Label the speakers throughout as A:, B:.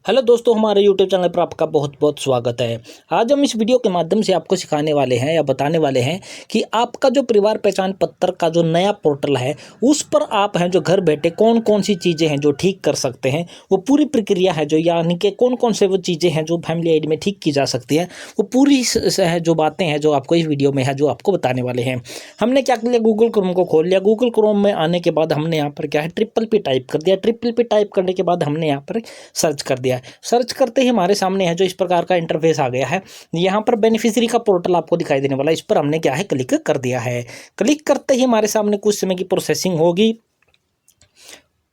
A: Hello दोस्तों, हमारे YouTube channel पर आपका बहुत बहुत स्वागत है। आज हम इस वीडियो के माध्यम से आपको सिखाने वाले हैं या बताने वाले हैं कि आपका जो परिवार पहचान पत्र का जो नया पोर्टल है उस पर आप हैं जो घर बैठे कौन कौन सी चीज़ें हैं जो ठीक कर सकते हैं। वो पूरी प्रक्रिया है जो, यानी कि कौन कौन से वो चीज़ें हैं जो फैमिली आईडी में ठीक की जा सकती है, वो पूरी है जो बातें हैं जो आपको इस वीडियो में है जो आपको बताने वाले हैं। हमने क्या कर लिया, गूगल क्रोम को खोल लिया। गूगल क्रोम में आने के बाद हमने यहाँ पर क्या है ट्रिपल टाइप कर दिया। ट्रिपल टाइप करने के बाद हमने यहाँ पर सर्च कर दिया। सर्च करते ही हमारे सामने है जो इस प्रकार का इंटरफेस आ गया है। यहाँ पर बेनिफिशियरी का पोर्टल आपको दिखाई देने वाला है, इस पर हमने क्या है क्लिक कर दिया है। क्लिक करते ही हमारे सामने कुछ समय की प्रोसेसिंग होगी।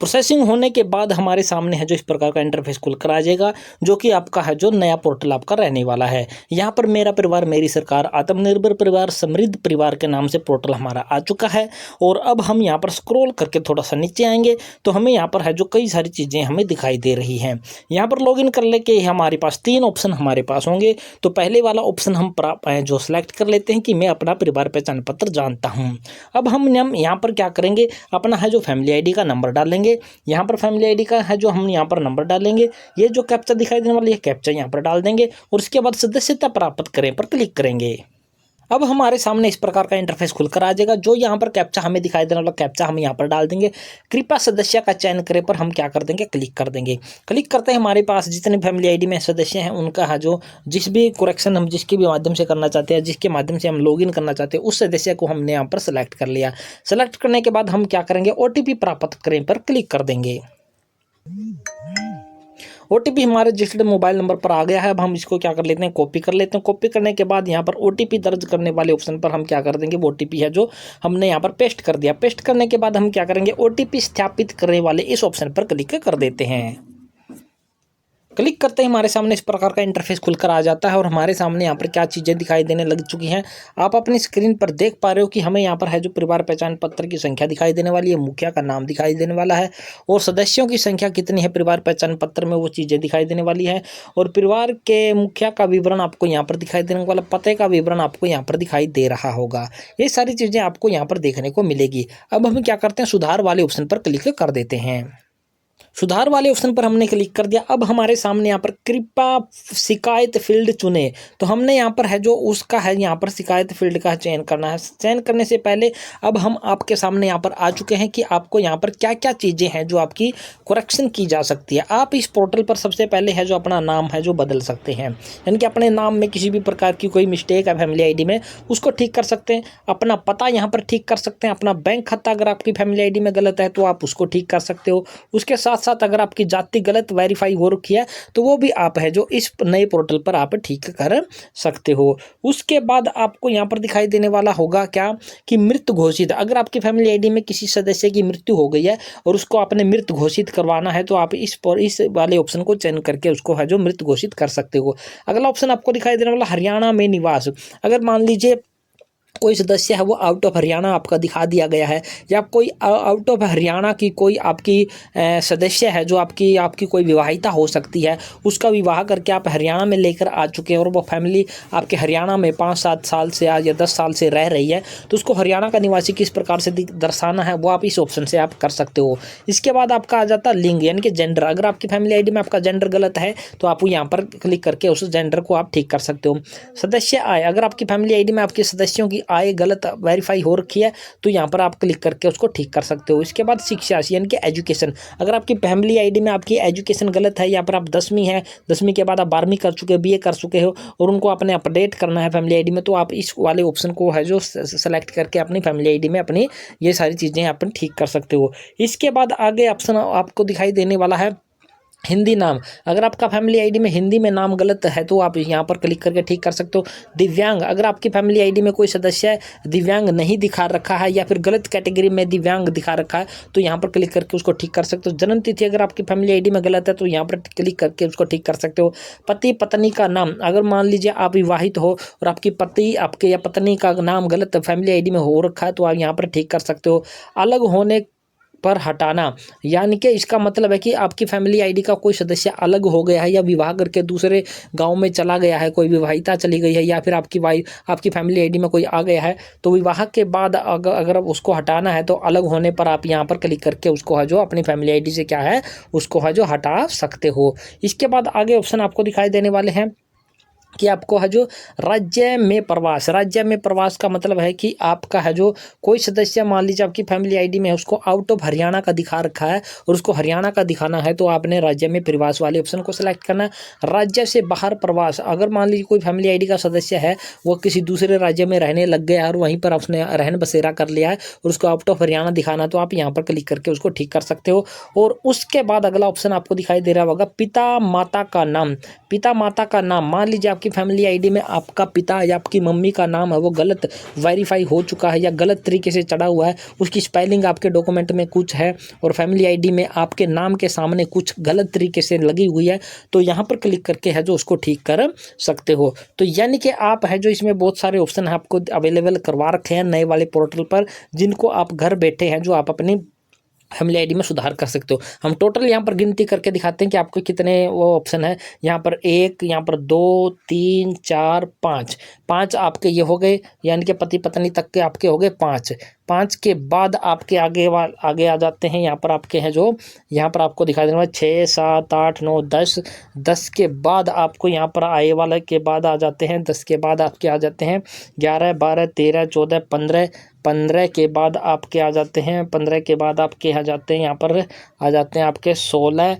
A: प्रोसेसिंग होने के बाद हमारे सामने है जो इस प्रकार का इंटरफेस खुलकर आ जाएगा, जो कि आपका है जो नया पोर्टल आपका रहने वाला है। यहाँ पर मेरा परिवार मेरी सरकार आत्मनिर्भर परिवार समृद्ध परिवार के नाम से पोर्टल हमारा आ चुका है। और अब हम यहाँ पर स्क्रॉल करके थोड़ा सा नीचे आएंगे तो हमें यहाँ पर है जो कई सारी चीज़ें हमें दिखाई दे रही हैं। यहाँ पर लॉगिन कर लेके हमारे पास 3 ऑप्शन हमारे पास होंगे। तो पहले वाला ऑप्शन हम जो सिलेक्ट कर लेते हैं कि मैं अपना परिवार पहचान पत्र जानता हूँ। अब हम यहाँ पर क्या करेंगे, अपना है जो फैमिली आईडी का नंबर डालेंगे। यहाँ पर फैमिली आईडी का है जो हम यहाँ पर नंबर डालेंगे। ये जो कैप्चा दिखाई देने वाली है कैप्चा यहाँ पर डाल देंगे और उसके बाद सदस्यता प्राप्त करें पर क्लिक करेंगे। अब हमारे सामने इस प्रकार का इंटरफेस खुलकर आ जाएगा। जो यहाँ पर कैप्चा हमें दिखाई देने वाला कैप्चा हम यहाँ पर डाल देंगे। कृपया सदस्य का चयन करें पर हम क्या कर देंगे, क्लिक कर देंगे। क्लिक करते हैं हमारे पास जितने फैमिली आईडी में सदस्य हैं उनका है जो जिस भी करेक्शन हम जिसके भी माध्यम से करना चाहते हैं, जिसके माध्यम से हम लॉगिन करना चाहते हैं, उस सदस्य को हमने यहाँ पर सेलेक्ट कर लिया। सेलेक्ट करने के बाद हम क्या करेंगे, OTP प्राप्त करें पर क्लिक कर देंगे। OTP हमारे रजिस्टर्ड मोबाइल नंबर पर आ गया है। अब हम इसको क्या कर लेते हैं, कॉपी कर लेते हैं। कॉपी करने के बाद यहाँ पर OTP दर्ज करने वाले ऑप्शन पर हम क्या कर देंगे, वो OTP है जो हमने यहाँ पर पेस्ट कर दिया। पेस्ट करने के बाद हम क्या करेंगे, OTP सत्यापित करने वाले इस ऑप्शन पर क्लिक कर देते हैं। क्लिक करते ही हमारे सामने इस प्रकार का इंटरफेस खुलकर आ जाता है और हमारे सामने यहाँ पर क्या चीज़ें दिखाई देने लग चुकी हैं। आप अपनी स्क्रीन पर देख पा रहे हो कि हमें यहाँ पर है जो परिवार पहचान पत्र की संख्या दिखाई देने वाली है, मुखिया का नाम दिखाई देने वाला है और सदस्यों की संख्या कितनी है परिवार पहचान पत्र में वो चीज़ें दिखाई देने वाली है। और परिवार के मुखिया का विवरण आपको यहाँ पर दिखाई देने वाला, पते का विवरण आपको यहाँ पर दिखाई दे रहा होगा। ये सारी चीज़ें आपको यहाँ पर देखने को मिलेगी। अब हम क्या करते हैं, सुधार वाले ऑप्शन पर क्लिक कर देते हैं। सुधार वाले ऑप्शन पर हमने क्लिक कर दिया। अब हमारे सामने यहाँ पर कृपया शिकायत फील्ड चुने, तो हमने यहाँ पर है जो उसका है यहाँ पर शिकायत फील्ड का चयन करना है। चयन करने से पहले अब हम आपके सामने यहाँ पर आ चुके हैं कि आपको यहाँ पर क्या क्या चीज़ें हैं जो आपकी करेक्शन की जा सकती है। आप इस पोर्टल पर सबसे पहले है जो अपना नाम है जो बदल सकते हैं, यानी कि अपने नाम में किसी भी प्रकार की कोई मिस्टेक है फैमिली आईडी में उसको ठीक कर सकते हैं। अपना पता यहाँ पर ठीक कर सकते हैं। अपना बैंक खाता अगर आपकी फैमिली आईडी में गलत है तो आप उसको ठीक कर सकते हो। उसके साथ साथ अगर आपकी जाति गलत वेरीफाई हो रखी है तो वो भी आप है जो इस नए पोर्टल पर आप ठीक कर सकते हो। उसके बाद आपको यहाँ पर दिखाई देने वाला होगा क्या कि मृत घोषित, अगर आपकी फैमिली आईडी में किसी सदस्य की मृत्यु हो गई है और उसको आपने मृत घोषित करवाना है तो आप इस वाले ऑप्शन को चयन करके उसको है जो मृत घोषित कर सकते हो। अगला ऑप्शन आपको दिखाई देने वाला हरियाणा में निवास, अगर मान लीजिए कोई सदस्य है वो आउट ऑफ हरियाणा आपका दिखा दिया गया है, या कोई आउट ऑफ हरियाणा की कोई आपकी सदस्य है जो आपकी कोई विवाहिता हो सकती है, उसका विवाह करके आप हरियाणा में लेकर आ चुके हैं और वो फैमिली आपके हरियाणा में 5-7 साल से आज या 10 साल से रह रही है, तो उसको हरियाणा का निवासी किस प्रकार से दर्शाना है वो आप इस ऑप्शन से आप कर सकते हो। इसके बाद आपका आ जाता है लिंग, यानी कि जेंडर। अगर आपकी फैमिली आईडी में आपका जेंडर गलत है तो आप यहाँ पर क्लिक करके उस जेंडर को आप ठीक कर सकते हो। सदस्य आय, अगर आपकी फैमिली आईडी में आपके सदस्यों की आय गलत वेरीफाई हो रखी है तो यहाँ पर आप क्लिक करके उसको ठीक कर सकते हो। इसके बाद शिक्षा यानी कि एजुकेशन, अगर आपकी फैमिली आईडी में आपकी एजुकेशन गलत है, या फिर आप 10वीं है, 10वीं के बाद आप 12वीं कर चुके हो, BA कर चुके हो और उनको आपने अपडेट करना है फैमिली आईडी में, तो आप इस वाले ऑप्शन को है जो सेलेक्ट करके अपनी फैमिली आईडी में अपनी ये सारी चीज़ें आप ठीक कर सकते हो। इसके बाद आगे ऑप्शन आपको दिखाई देने वाला है हिंदी नाम, अगर आपका फैमिली आईडी में हिंदी में नाम गलत है तो आप यहाँ पर क्लिक करके ठीक कर सकते हो। दिव्यांग, अगर आपकी फैमिली आईडी में कोई सदस्य है दिव्यांग नहीं दिखा रखा है या फिर गलत कैटेगरी में दिव्यांग दिखा रखा है तो यहाँ पर क्लिक करके उसको ठीक कर सकते हो। जन्म तिथि, अगर आपकी फैमिली आईडी में गलत है तो यहाँ पर क्लिक करके उसको ठीक कर सकते हो। पति पत्नी का नाम, अगर मान लीजिए आप विवाहित हो और आपकी पति आपके या पत्नी का नाम गलत फैमिली आईडी में हो रखा है तो आप यहाँ पर ठीक कर सकते हो। अलग होने पर हटाना, यानी कि इसका मतलब है कि आपकी फैमिली आईडी का कोई सदस्य अलग हो गया है या विवाह करके दूसरे गांव में चला गया है, कोई विवाहिता चली गई है, या फिर आपकी फैमिली आईडी में कोई आ गया है, तो विवाह के बाद अगर उसको हटाना है तो अलग होने पर आप यहाँ पर क्लिक करके उसको है जो अपनी फैमिली आईडी से क्या है उसको है जो हटा सकते हो। इसके बाद आगे ऑप्शन आपको दिखाई देने वाले हैं कि आपको है जो राज्य में प्रवास। राज्य में प्रवास का मतलब है कि आपका है जो कोई सदस्य मान लीजिए आपकी फैमिली आईडी में है, उसको आउट ऑफ हरियाणा का दिखा रखा है और उसको हरियाणा का दिखाना है, तो आपने राज्य में प्रवास वाले ऑप्शन को सिलेक्ट करना है। राज्य से बाहर प्रवास, अगर मान लीजिए कोई फैमिली आईडी का सदस्य है वो किसी दूसरे राज्य में रहने लग गया है और वहीं पर उसने रहन बसेरा कर लिया है और उसको आउट ऑफ हरियाणा दिखाना है, तो आप यहाँ पर क्लिक करके उसको ठीक कर सकते हो। और उसके बाद अगला ऑप्शन आपको दिखाई दे रहा होगा पिता माता का नाम। पिता माता का नाम, मान लीजिए आपकी फैमिली आईडी में आपका पिता या आपकी मम्मी का नाम है वो गलत वेरीफाई हो चुका है या गलत तरीके से चढ़ा हुआ है, उसकी स्पेलिंग आपके डॉक्यूमेंट में कुछ है और फैमिली आईडी में आपके नाम के सामने कुछ गलत तरीके से लगी हुई है, तो यहाँ पर क्लिक करके है जो उसको ठीक कर सकते हो। तो यानी कि आप है जो इसमें बहुत सारे ऑप्शन है आपको अवेलेबल करवा रखे हैं नए वाले पोर्टल पर, जिनको आप घर बैठे हैं जो आप अपनी फैमिली आईडी में सुधार कर सकते हो। हम टोटल यहाँ पर गिनती करके दिखाते हैं कि आपको कितने वो ऑप्शन है। यहाँ पर 1, यहाँ पर 2, 3, 4, 5 आपके ये हो गए, यानी कि पति पत्नी तक के आपके हो गए 5 के बाद आपके आगे आ जाते हैं। यहाँ पर आपके हैं जो यहाँ पर आपको दिखाई देने वाले 6, 7, 8, 9, 10 के बाद आपको यहाँ पर आए वाले के बाद आ जाते हैं 10 के बाद आपके आ जाते हैं 11, 12, 13, 14, 15 के बाद आपके आ जाते हैं 15 के बाद आपके आ जाते हैं यहाँ पर आ जाते हैं आपके 16,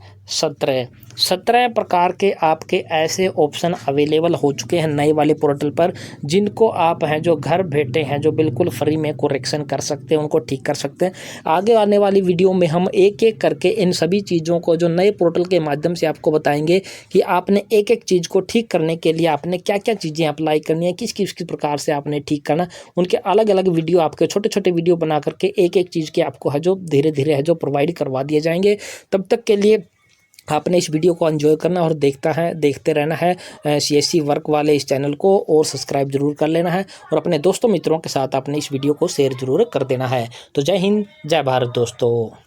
A: 17 प्रकार के आपके ऐसे ऑप्शन अवेलेबल हो चुके हैं नए वाले पोर्टल पर, जिनको आप हैं जो घर बैठे हैं जो बिल्कुल फ्री में करेक्शन कर सकते हैं, उनको ठीक कर सकते हैं। आगे आने वाली वीडियो में हम एक एक करके इन सभी चीज़ों को जो नए पोर्टल के माध्यम से आपको बताएंगे कि आपने एक एक चीज़ को ठीक करने के लिए आपने क्या क्या चीज़ें अप्लाई करनी है, किस किस प्रकार से आपने ठीक करना, उनके अलग अलग वीडियो आपके छोटे छोटे वीडियो बना करके एक एक चीज़ के आपको है जो धीरे धीरे है जो प्रोवाइड करवा दिए जाएंगे। तब तक के लिए आपने इस वीडियो को एंजॉय करना और देखते रहना है CSC वर्क वाले इस चैनल को, और सब्सक्राइब जरूर कर लेना है और अपने दोस्तों मित्रों के साथ आपने इस वीडियो को शेयर जरूर कर देना है। तो जय हिंद, जय भारत दोस्तों।